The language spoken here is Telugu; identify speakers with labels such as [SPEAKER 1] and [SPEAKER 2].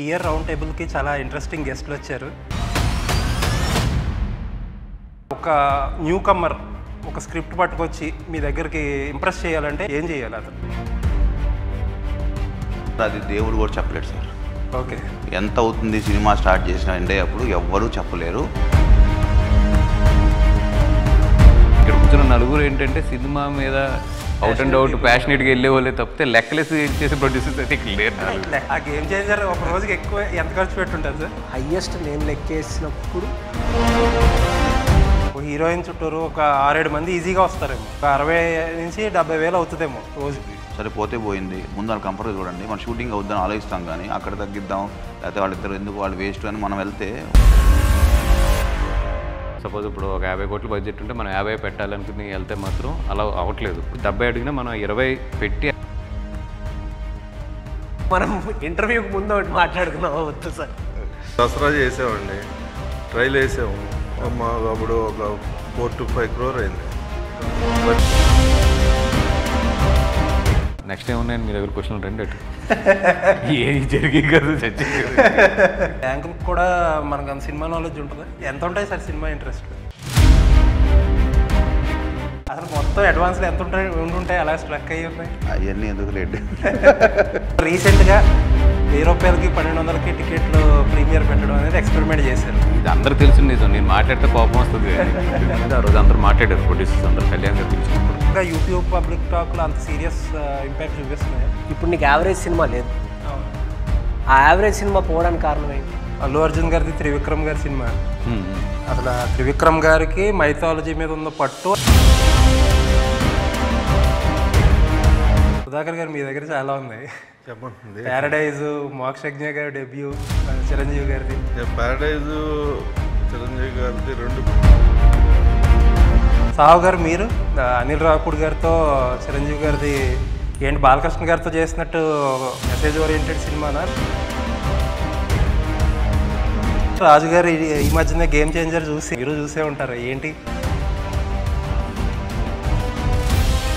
[SPEAKER 1] ఈ ఇయర్ రౌండ్ టేబుల్కి చాలా ఇంట్రెస్టింగ్ గెస్ట్లు వచ్చారు. ఒక న్యూ కమ్మర్ ఒక స్క్రిప్ట్ పట్టుకొచ్చి మీ దగ్గరికి ఇంప్రెస్ చేయాలంటే ఏం చేయాలి అతను?
[SPEAKER 2] అది దేవుడు కూడా చెప్పలేడు సార్.
[SPEAKER 1] ఓకే,
[SPEAKER 2] ఎంత అవుతుంది సినిమా స్టార్ట్ చేసిన అంటే అప్పుడు ఎవ్వరూ చెప్పలేరు.
[SPEAKER 3] ఇక్కడ కూర్చున్న నలుగురు ఏంటంటే సినిమా మీద అవుట్ అండ్ అవుట్ ప్యాషనేట్గా వెళ్ళే వాళ్ళే తప్పితే లెక్కలేసి చేసే ప్రొడ్యూసర్స్ అయితే ఇక్కడ లేరు.
[SPEAKER 1] ఆ గేమ్ చేంజర్ ఒక రోజుకి ఎక్కువ ఎంత ఖర్చు పెట్టుంటారు సార్?
[SPEAKER 4] హయ్యెస్ట్ నేను లెక్కేసినప్పుడు
[SPEAKER 1] హీరోయిన్ చుట్టూరు ఒక 6-7 మంది ఈజీగా వస్తారేమో. ఒక 60 నుంచి 70 వేలు అవుతుందేమో రోజుకి.
[SPEAKER 2] సరే పోతే పోయింది, ముందు వాళ్ళు కంఫర్ట్గా చూడండి. మనం షూటింగ్ అవుద్దని ఆలోచిస్తాం, కానీ అక్కడ తగ్గిద్దాం లేకపోతే వాళ్ళిద్దరు ఎందుకు వాళ్ళు వేస్ట్ అని మనం వెళ్తే.
[SPEAKER 3] సపోజ్ ఇప్పుడు ఒక 50 కోట్ల బడ్జెట్ ఉంటే మనం 50 పెట్టాలనుకుని వెళ్తే మాత్రం అలా అవ్వట్లేదు. 70 అడిగినా మనం 20 పెట్టి
[SPEAKER 4] మనం ఇంటర్వ్యూకి ముందు ఒకటి మాట్లాడుకున్నాం వద్దు సార్.
[SPEAKER 5] దసరా చేసామండి, ట్రైల్ వేసాము. మాకు అప్పుడు ఒక 4 to 5 crore అయింది.
[SPEAKER 3] నెక్స్ట్ ఏమున్నాయని మీ దగ్గర క్వశ్చన్ రండి. అటు ఏది జరిగే కదా చచ్చి
[SPEAKER 1] బ్యాంకులకు కూడా మనకు అంత సినిమా నాలెడ్జ్ ఉంటుంది. ఎంత ఉంటాయి సార్ సినిమా ఇంట్రెస్ట్? అసలు మొత్తం అడ్వాన్స్లు ఎంత ఉంటుంటాయి? అలా స్ట్రక్ అయ్యి ఉన్నాయి
[SPEAKER 2] అవన్నీ ఎందుకు లేట్.
[SPEAKER 1] రీసెంట్గా 1000 రూపాయలకి 1200కి టికెట్లు ప్రీమియర్ పెట్టడం అనేది ఎక్స్పెరిమెంట్ చేశారు.
[SPEAKER 3] ఇది అందరూ తెలిసి నిజం. నేను మాట్లాడితే కోపం వస్తుంది. ఆ రోజు అందరూ మాట్లాడారు, ప్రొడ్యూసర్స్ అందరూ కళ్యాణ్ గారు పిలిచినప్పుడు.
[SPEAKER 1] ఇంకా యూట్యూబ్ పబ్లిక్ టాక్లో అంత సీరియస్ ఇంపాక్ట్ చూపిస్తున్నాయి.
[SPEAKER 4] ఇప్పుడు నీకు యావరేజ్ సినిమా లేదు. ఆ యావరేజ్ సినిమా పోవడానికి కారణం ఏంటి?
[SPEAKER 1] అల్లు అర్జున్ గారిది త్రివిక్రమ్ గారి సినిమా. అసలు త్రివిక్రమ్ గారికి మైథాలజీ మీద ఉన్న పట్టు. సుధాకర్ గారు మీ దగ్గర చాలా ఉన్నాయి.
[SPEAKER 5] చెప్పండి.
[SPEAKER 1] ప్యారడైజ్, మోక్షజ్ఞ గారి డెబ్యూ, చిరంజీవి గారిది.
[SPEAKER 5] ప్యారడైజ్ చిరంజీవి గారిది 2.
[SPEAKER 1] సావు గారు మీరు అనిల్ రావుపూడి గారితో చిరంజీవి గారిది ఏంటి బాలకృష్ణ గారితో చేసినట్టు మెసేజ్ ఓరియంటెడ్ సినిమానా? రాజు గారు ఈ మధ్యనే గేమ్ చేంజర్ చూసి మీరు చూసే ఉంటారు. ఏంటి